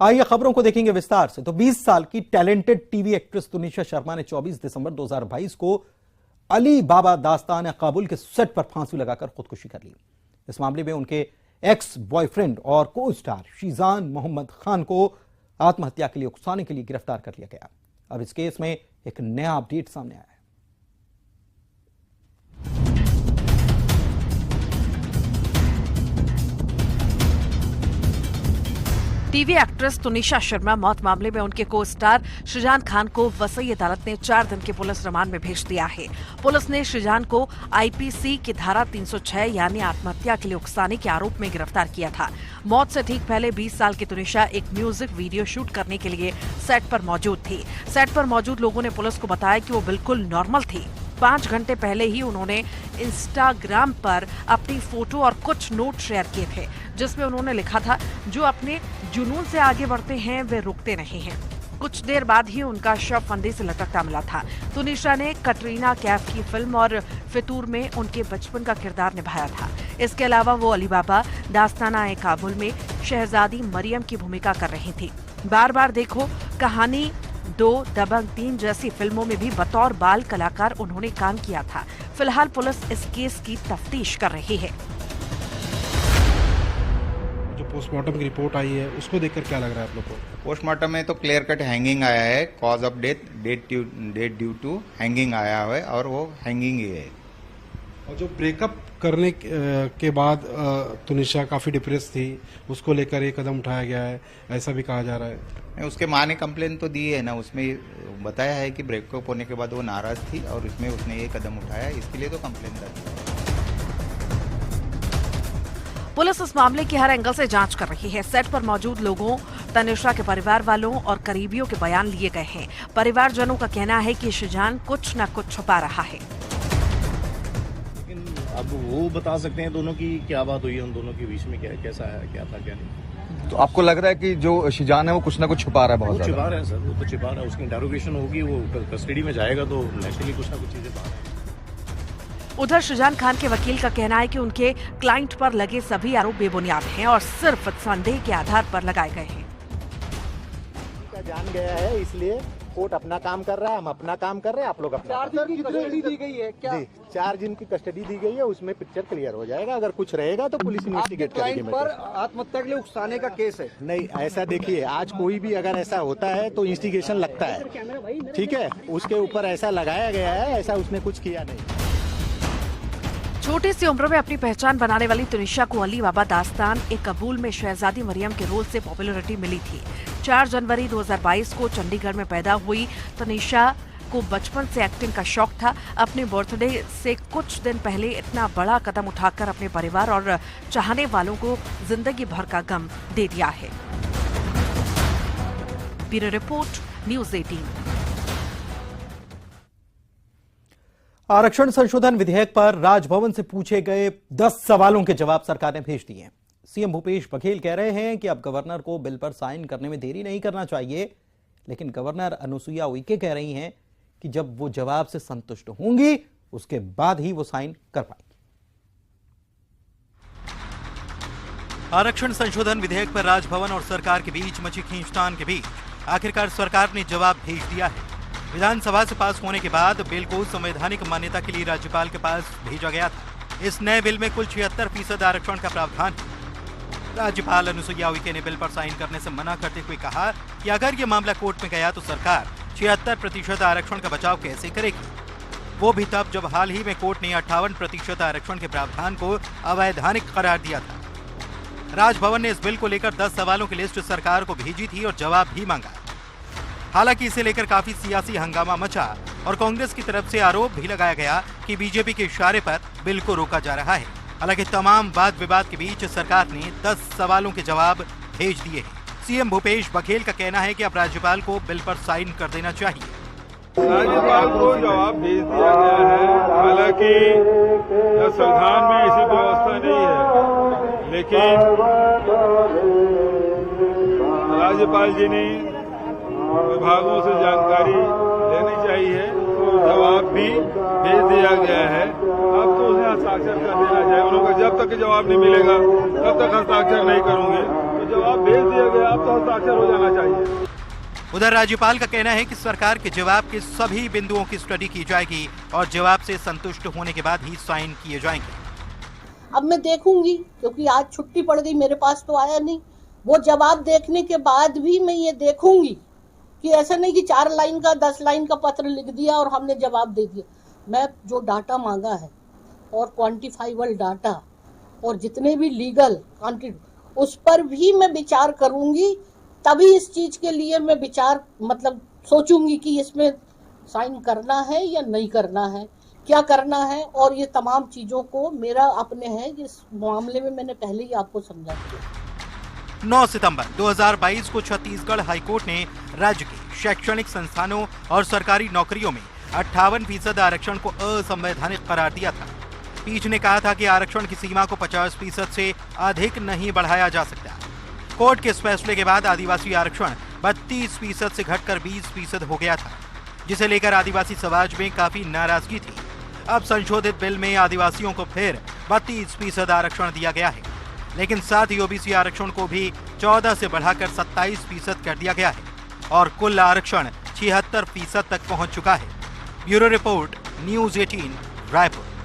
आइए खबरों को देखेंगे विस्तार से। तो 20 साल की talented TV actress Tunisha Sharma ने 24 दिसंबर 2022 को अली बाबा दास्तान काबुल के सेट पर फांसी लगाकर खुदकुशी कर ली। इस मामले में उनके एक्स बॉयफ्रेंड और को स्टार शीजान मोहम्मद खान को आत्महत्या के लिए उकसाने के लिए गिरफ्तार कर लिया गया। अब इस केस में एक नया अपडेट सामने आया है। टीवी एक्ट्रेस तुनिशा शर्मा मौत मामले में उनके को स्टार शीजान खान को वसई अदालत ने 4 दिन के पुलिस रिमांड में भेज दिया है। पुलिस ने शीजान को आईपीसी की धारा 306 यानी आत्महत्या के लिए उकसाने के आरोप में गिरफ्तार किया था। मौत से ठीक पहले 20 साल की तुनिशा एक म्यूजिक वीडियो शूट करने के लिए सेट पर मौजूद थी। सेट पर मौजूद लोगों ने पुलिस को बताया कि वो बिल्कुल नॉर्मल थी। 5 घंटे पहले ही उन्होंने इंस्टाग्राम पर अपनी फोटो और कुछ नोट शेयर किए थे, जिसमें उन्होंने लिखा था, जो अपने जुनून से आगे बढ़ते हैं वे रुकते नहीं हैं। कुछ देर बाद ही उनका शव फंदे से लटकता मिला था। तुनिशा ने कटरीना कैफ की फिल्म और फितूर में उनके बचपन का किरदार निभाया था। इसके अलावा वो अली बाबा दास्ताना काबुल में शहजादी मरियम की भूमिका कर रही थी। बार बार देखो कहानी 2, दबंग 3 जैसी फिल्मों में भी बतौर बाल कलाकार उन्होंने काम किया था। फिलहाल पुलिस इस केस की तफ्तीश कर रही है। जो पोस्टमार्टम की रिपोर्ट आई है उसको देखकर क्या लग रहा है आप लोग को? पोस्टमार्टम में तो क्लियर कट हैंगिंग आया है। Cause of death due to hanging आया है और वो हैंगिंग ही है। और जो ब्रेकअप करने के बाद तुनिशा काफी डिप्रेस थी, उसको लेकर ये कदम उठाया गया है, ऐसा भी कहा जा रहा है। उसके माँ ने कंप्लेन तो दी है ना, उसमें बताया है कि ब्रेकअप होने के बाद वो नाराज थी और इसमें उसने ये कदम उठाया, इसके लिए तो कंप्लेन दर्ज है। पुलिस इस मामले की हर एंगल से जांच कर रही है। सेट पर मौजूद लोगों, तनिषा के परिवार वालों और करीबियों के बयान लिए गए हैं। परिवारजनों का कहना है कि शीजान कुछ न कुछ छुपा रहा है। लेकिन अब वो बता सकते हैं दोनों की क्या बात हुई है, उन दोनों के बीच में कैसा है, क्या था क्या नहीं। तो आपको लग रहा है कि जो शीजान है वो कुछ ना कुछ छुपा रहा है? बहुत छुपा रहा है सर, वो तो छुपा रहा है। उसकी इंटरोगेशन होगी, वो कस्टडी में जाएगा तो नेचुरली कुछ ना कुछ चीजें बाहर आएंगी। उधर शीजान खान के वकील का कहना है कि उनके क्लाइंट पर लगे सभी आरोप बेबुनियाद हैं और सिर्फ संदेह के आधार पर लगाए गए हैं। जान गया है, इसलिए कोर्ट अपना काम कर रहा है, हम अपना काम कर रहे हैं, आप लोग अपना। 4 दिन की कस्टडी दी गई है क्या? जी, 4 दिन की कस्टडी दी गई है, उसमें पिक्चर क्लियर हो जाएगा। अगर कुछ रहेगा तो पुलिस इन्वेस्टिगेट करेगी। पर आत्महत्या के लिए उकसाने का केस है। नहीं, ऐसा देखिए, आज कोई भी अगर ऐसा होता है तो इंस्टिगेशन लगता है, ठीक है। उसके ऊपर ऐसा लगाया गया है, ऐसा उसने कुछ किया नहीं। छोटी सी उम्र में अपनी पहचान बनाने वाली तुनिशा को अली बाबा दास्तान काबुल में शहजादी मरियम के रोल से पॉपुलैरिटी मिली थी। 4 जनवरी 2022 को चंडीगढ़ में पैदा हुई तुनिशा को बचपन से एक्टिंग का शौक था। अपने बर्थडे से कुछ दिन पहले इतना बड़ा कदम उठाकर अपने परिवार और चाहने वालों को जिंदगी भर का गम दे दिया है। Bureau report, news 18। आरक्षण संशोधन विधेयक पर राजभवन से पूछे गए 10 सवालों के जवाब सरकार ने भेज दिए हैं। सीएम भूपेश बघेल कह रहे हैं कि अब गवर्नर को बिल पर साइन करने में देरी नहीं करना चाहिए, लेकिन गवर्नर अनुसुईया उइके कह रही हैं कि जब वो जवाब से संतुष्ट होंगी उसके बाद ही वो साइन कर पाएंगी। आरक्षण संशोधन विधेयक पर राजभवन और सरकार के बीच मची खींचतान के बीच आखिरकार सरकार ने जवाब भेज दिया है। विधानसभा से पास होने के बाद बिल को संवैधानिक मान्यता के लिए राज्यपाल के पास भेजा गया था। इस नए बिल में कुल 76% आरक्षण का प्रावधान है। राज्यपाल अनुसुईया उइके ने बिल पर साइन करने से मना करते हुए कहा कि अगर ये मामला कोर्ट में गया तो सरकार 76% आरक्षण का बचाव कैसे करेगी, वो भी तब जब हाल ही में कोर्ट ने 58% आरक्षण के प्रावधान को अवैधानिक करार दिया था। राजभवन ने इस बिल को लेकर 10 सवालों की लिस्ट सरकार को भेजी थी और जवाब भी मांगा। हालांकि इसे लेकर काफी सियासी हंगामा मचा और कांग्रेस की तरफ से आरोप भी लगाया गया कि बीजेपी के इशारे पर बिल को रोका जा रहा है। हालांकि तमाम वाद विवाद के बीच सरकार ने 10 सवालों के जवाब भेज दिए हैं। सीएम भूपेश बघेल का कहना है कि अब राज्यपाल को बिल पर साइन कर देना चाहिए। राज्यपाल को जवाब भेज दिया गया है। हालांकि संविधान में ऐसी व्यवस्था नहीं है, लेकिन राज्यपाल जी ने विभागों से जानकारी लेनी चाहिए, तो जवाब भी भेज दिया गया है। अब तो उन्हें हस्ताक्षर कर देना चाहिए। उन्होंने जब तक जवाब नहीं मिलेगा तब तक हस्ताक्षर नहीं करूंगे। तो जवाब भेज दिया गया, अब तो हस्ताक्षर हो जाना चाहिए। उधर राज्यपाल का कहना है कि सरकार के जवाब के सभी बिंदुओं की स्टडी की जाएगी और जवाब से संतुष्ट होने के बाद ही साइन किए जाएंगे। अब मैं देखूंगी, क्योंकि आज छुट्टी पड़ गई, मेरे पास तो आया नहीं। वो जवाब देखने के बाद भी मैं ये देखूंगी कि ऐसा नहीं कि 4 लाइन का 10 लाइन का पत्र लिख दिया और हमने जवाब दे दिया। मैं जो डाटा मांगा है और क्वांटिफाइबल डाटा और जितने भी लीगल उस पर भी मैं विचार करूंगी, तभी इस चीज के लिए मैं विचार सोचूंगी कि इसमें साइन करना है या नहीं करना है, क्या करना है। और ये तमाम चीजों को मेरा अपने है, इस मामले में मैंने पहले ही आपको समझा दिया। 9 सितंबर 2022 को छत्तीसगढ़ हाईकोर्ट ने राज्य के शैक्षणिक संस्थानों और सरकारी नौकरियों में 58% आरक्षण को असंवैधानिक करार दिया था। पीठ ने कहा था कि आरक्षण की सीमा को 50% से अधिक नहीं बढ़ाया जा सकता। कोर्ट के इस फैसले के बाद आदिवासी आरक्षण 32% से घटकर 20% हो गया था, जिसे लेकर आदिवासी समाज में काफी नाराजगी थी। अब संशोधित बिल में आदिवासियों को फिर 32% आरक्षण दिया गया है, लेकिन साथ ही ओबीसी आरक्षण को भी 14 से बढ़ाकर 27% कर दिया गया है और कुल आरक्षण 76% तक पहुंच चुका है। Bureau report, news 18, Raipur.